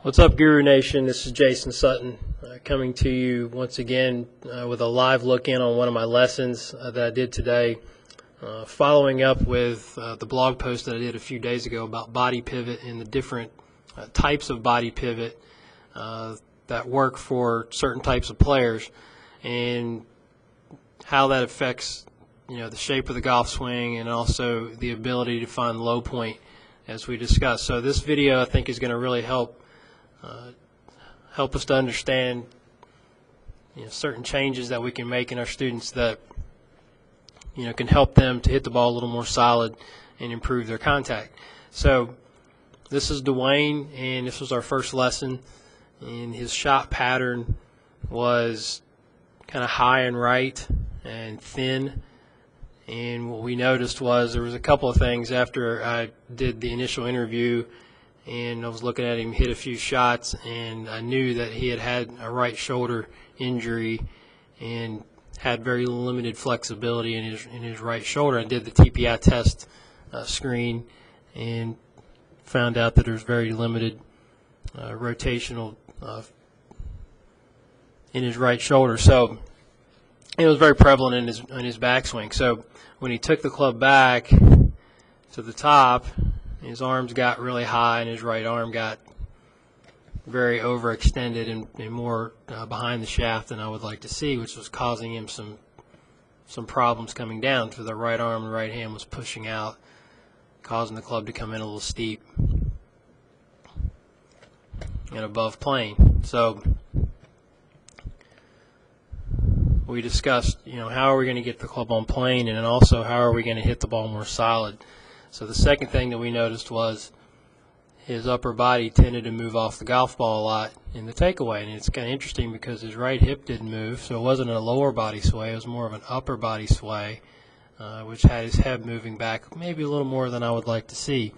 What's up, Guru Nation? This is Jason Sutton coming to you once again with a live look in on one of my lessons that I did today, following up with the blog post that I did a few days ago about body pivot and the different types of body pivot that work for certain types of players and how that affects the shape of the golf swing and also the ability to find low point as we discussed. So this video I think is going to really help us to understand certain changes that we can make in our students that can help them to hit the ball a little more solid and improve their contact. So this is Dwayne, and this was our first lesson, and his shot pattern was kind of high and right and thin. And what we noticed was there was a couple of things after I did the initial interview, and I was looking at him hit a few shots, and I knew that he had a right shoulder injury and had very limited flexibility in his right shoulder. I did the TPI test screen and found out that there's very limited rotational in his right shoulder. So it was very prevalent in his backswing. So when he took the club back to the top, his arms got really high and his right arm got very overextended and more behind the shaft than I would like to see, which was causing him some problems coming down. So the right arm and right hand was pushing out, causing the club to come in a little steep and above plane. So we discussed, how are we going to get the club on plane, and then also how are we going to hit the ball more solid. So the second thing that we noticed was his upper body tended to move off the golf ball a lot in the takeaway. And it's kind of interesting because his right hip didn't move, so it wasn't a lower body sway. It was more of an upper body sway, which had his head moving back maybe a little more than I would like to see.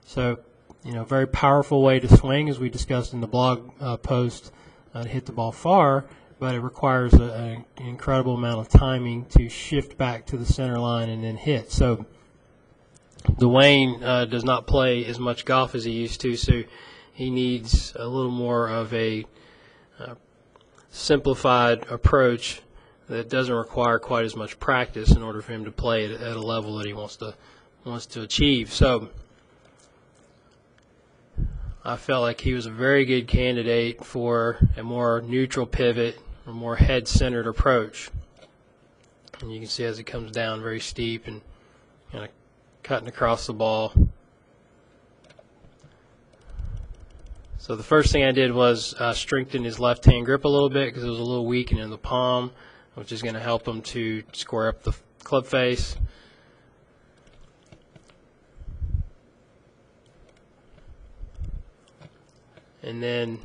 So, very powerful way to swing, as we discussed in the blog post, to hit the ball far, but it requires an incredible amount of timing to shift back to the center line and then hit. So Dwayne does not play as much golf as he used to, so he needs a little more of a simplified approach that doesn't require quite as much practice in order for him to play at a level that he wants to achieve. So I felt like he was a very good candidate for a more neutral pivot, a more head-centered approach. And you can see as it comes down very steep and kind of cutting across the ball. So the first thing I did was strengthen his left-hand grip a little bit because it was a little weakened in the palm, which is going to help him to square up the club face. And then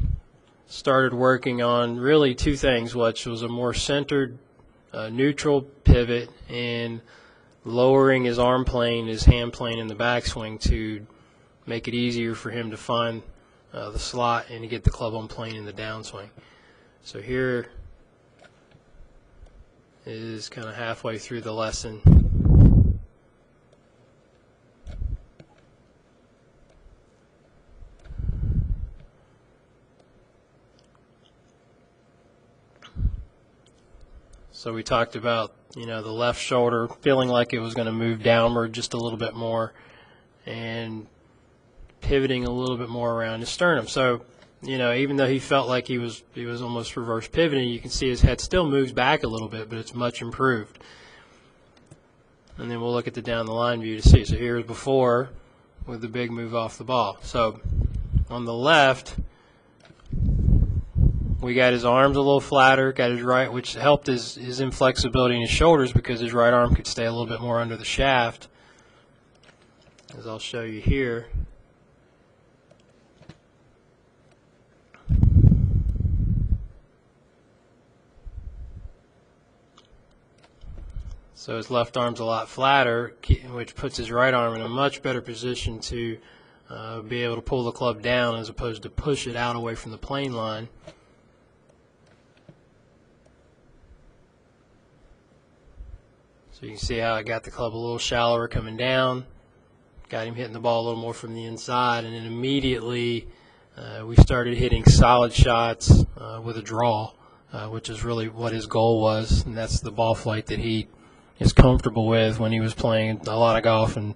started working on really two things, which was a more centered neutral pivot and lowering his arm plane, his hand plane in the backswing to make it easier for him to find the slot and to get the club on plane in the downswing. So here is kind of halfway through the lesson. So we talked about, the left shoulder feeling like it was going to move downward just a little bit more and pivoting a little bit more around his sternum. So, even though he felt like he was almost reverse pivoting, you can see his head still moves back a little bit, but it's much improved. And then we'll look at the down the line view to see. So here's before with the big move off the ball. So on the left, we got his arms a little flatter, got his right, which helped his inflexibility in his shoulders because his right arm could stay a little bit more under the shaft, as I'll show you here. So his left arm's a lot flatter, which puts his right arm in a much better position to be able to pull the club down as opposed to push it out away from the plane line. So you can see how I got the club a little shallower coming down, got him hitting the ball a little more from the inside, and then immediately we started hitting solid shots with a draw, which is really what his goal was, and that's the ball flight that he is comfortable with when he was playing a lot of golf and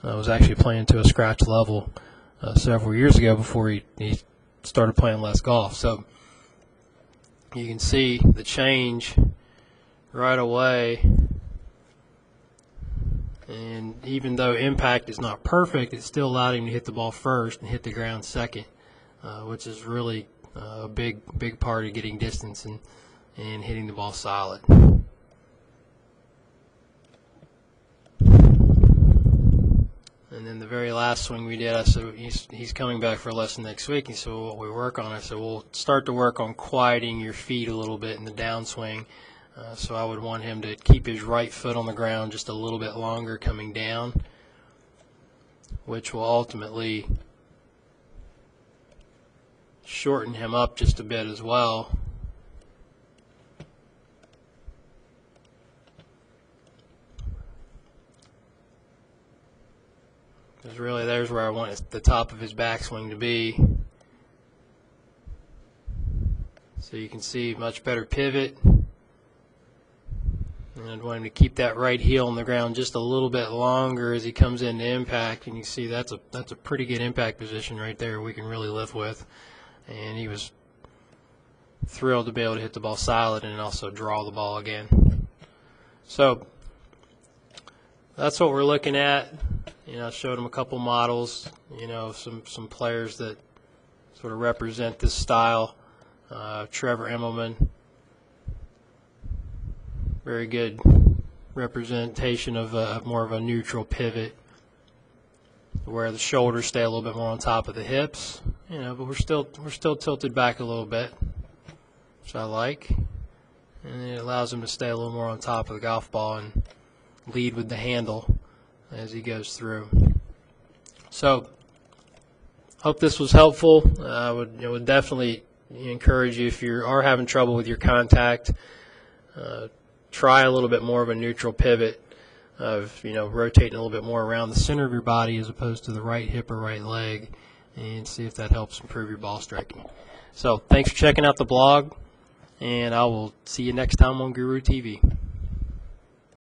was actually playing to a scratch level several years ago before he started playing less golf. So you can see the change right away, and even though impact is not perfect, it still allowed him to hit the ball first and hit the ground second, which is really a big part of getting distance and hitting the ball solid. And then the very last swing we did, I said, he's coming back for a lesson next week. He said, well, what we work on? I said, we'll start to work on quieting your feet a little bit in the downswing. So I would want him to keep his right foot on the ground just a little bit longer coming down, which will ultimately shorten him up just a bit as well. Because really there's where I want the top of his backswing to be. So you can see much better pivot. And I'd want him to keep that right heel on the ground just a little bit longer as he comes into impact. And you see that's a pretty good impact position right there we can really live with. And he was thrilled to be able to hit the ball solid and also draw the ball again. So that's what we're looking at. I showed him a couple models, some players that sort of represent this style. Trevor Immelman, very good representation of more of a neutral pivot, where the shoulders stay a little bit more on top of the hips, but we're still tilted back a little bit, which I like, and it allows him to stay a little more on top of the golf ball and lead with the handle as he goes through. So hope this was helpful. I would definitely encourage you, if you are having trouble with your contact, try a little bit more of a neutral pivot of rotating a little bit more around the center of your body as opposed to the right hip or right leg, and see if that helps improve your ball striking. So thanks for checking out the blog, and I will see you next time on Guru TV.